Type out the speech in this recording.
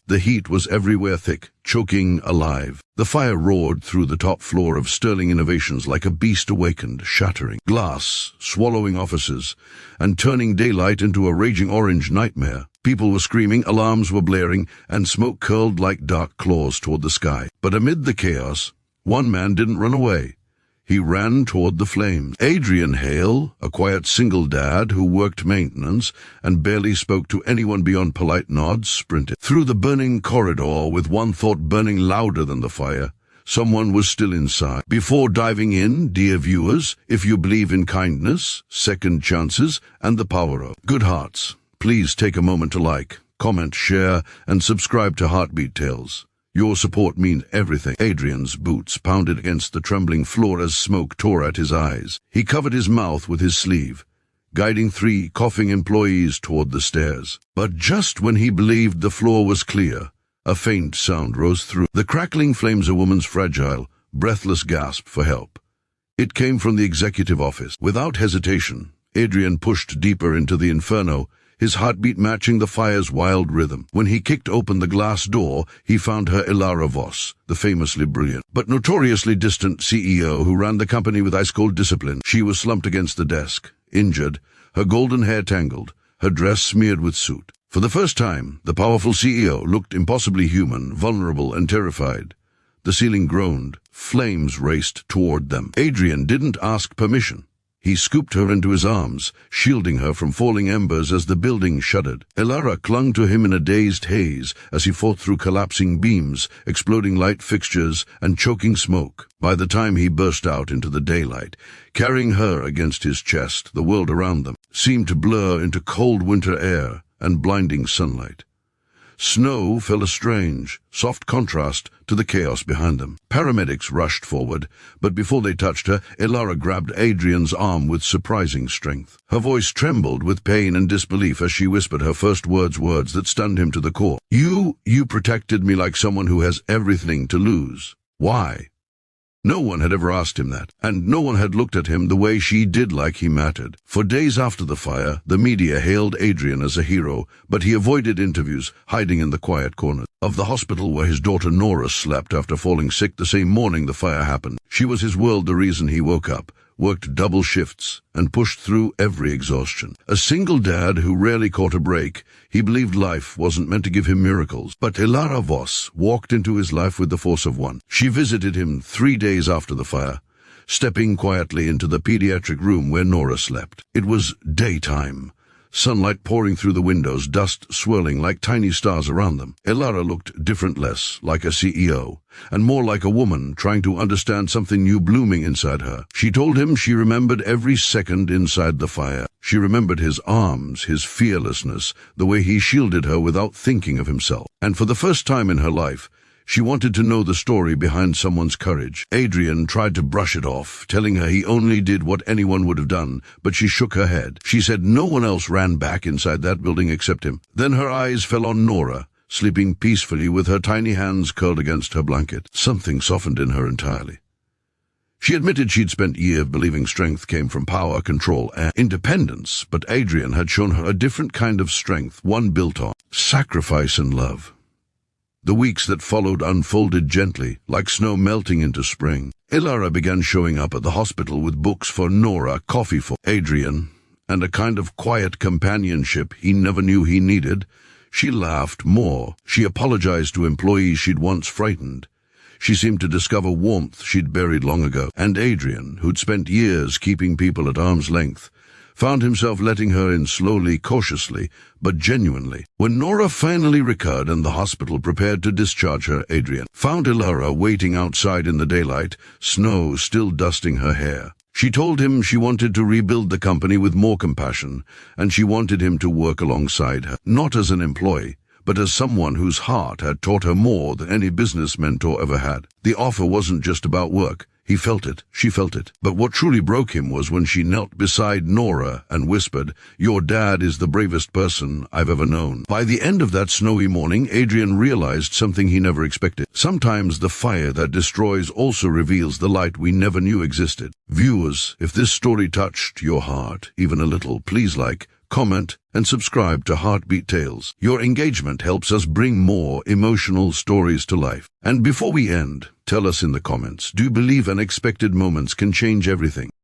The heat was everywhere, thick, choking, alive. The fire roared through the top floor of Sterling Innovations like a beast awakened, shattering glass, swallowing offices, and turning daylight into a raging orange nightmare. People were screaming, alarms were blaring, and smoke curled like dark claws toward the sky. But amid the chaos, one man didn't run away. He ran toward the flames. Adrian Hale, a quiet single dad who worked maintenance and barely spoke to anyone beyond polite nods, sprinted through the burning corridor with one thought burning louder than the fire. Someone was still inside. Before diving in, dear viewers, if you believe in kindness, second chances, and the power of good hearts, please take a moment to like, comment, share, and subscribe to Heartbeat Tales. Your support means everything. Adrian's boots pounded against the trembling floor as smoke tore at his eyes. He covered his mouth with his sleeve, guiding 3 coughing employees toward the stairs. But just when he believed the floor was clear, a faint sound rose through the crackling flames. A woman's fragile, breathless gasp for help. It came from the executive office. Without hesitation, Adrian pushed deeper into the inferno, his heartbeat matching the fire's wild rhythm. When he kicked open the glass door, he found her Ilara Voss, the famously brilliant but notoriously distant CEO who ran the company with ice-cold discipline. She was slumped against the desk, injured, her golden hair tangled, her dress smeared with soot. For the first time, the powerful CEO looked impossibly human, vulnerable and terrified. The ceiling groaned. Flames raced toward them. Adrian didn't ask permission. He scooped her into his arms, shielding her from falling embers as the building shuddered. Ilara clung to him in a dazed haze as he fought through collapsing beams, exploding light fixtures, and choking smoke. By the time he burst out into the daylight, carrying her against his chest, the world around them seemed to blur into cold winter air and blinding sunlight. Snow fell a strange, soft contrast to the chaos behind them. Paramedics rushed forward, but before they touched her, Ilara grabbed Adrian's arm with surprising strength. Her voice trembled with pain and disbelief as she whispered her first words that stunned him to the core. You protected me like someone who has everything to lose. Why? No one had ever asked him that, and no one had looked at him the way she did, like he mattered. For days after the fire, the media hailed Adrian as a hero, but he avoided interviews, hiding in the quiet corners of the hospital where his daughter Nora slept after falling sick the same morning the fire happened. She was his world, the reason he woke up, worked double shifts, and pushed through every exhaustion. A single dad who rarely caught a break, he believed life wasn't meant to give him miracles. But Ilara Voss walked into his life with the force of one. She visited him 3 days after the fire, stepping quietly into the pediatric room where Nora slept. It was daytime. Sunlight pouring through the windows, dust swirling like tiny stars around them. Ilara looked different, less like a CEO, and more like a woman trying to understand something new blooming inside her. She told him she remembered every second inside the fire. She remembered his arms, his fearlessness, the way he shielded her without thinking of himself. And for the first time in her life, she wanted to know the story behind someone's courage. Adrian tried to brush it off, telling her he only did what anyone would have done, but she shook her head. She said no one else ran back inside that building except him. Then her eyes fell on Nora, sleeping peacefully with her tiny hands curled against her blanket. Something softened in her entirely. She admitted she'd spent years believing strength came from power, control, and independence, but Adrian had shown her a different kind of strength, one built on sacrifice and love. The weeks that followed unfolded gently, like snow melting into spring. Ilara began showing up at the hospital with books for Nora, coffee for Adrian, and a kind of quiet companionship he never knew he needed. She laughed more. She apologized to employees she'd once frightened. She seemed to discover warmth she'd buried long ago. And Adrian, who'd spent years keeping people at arm's length, found himself letting her in slowly, cautiously, but genuinely. When Nora finally recovered and the hospital prepared to discharge her, Adrian found Ilara waiting outside in the daylight, snow still dusting her hair. She told him she wanted to rebuild the company with more compassion, and she wanted him to work alongside her, not as an employee, but as someone whose heart had taught her more than any business mentor ever had. The offer wasn't just about work. He felt it, she felt it. But what truly broke him was when she knelt beside Nora and whispered, "Your dad is the bravest person I've ever known." By the end of that snowy morning, Adrian realized something he never expected. Sometimes the fire that destroys also reveals the light we never knew existed. Viewers, if this story touched your heart, even a little, please like, comment, and subscribe to Heartbeat Tales. Your engagement helps us bring more emotional stories to life. And before we end, tell us in the comments, do you believe unexpected moments can change everything?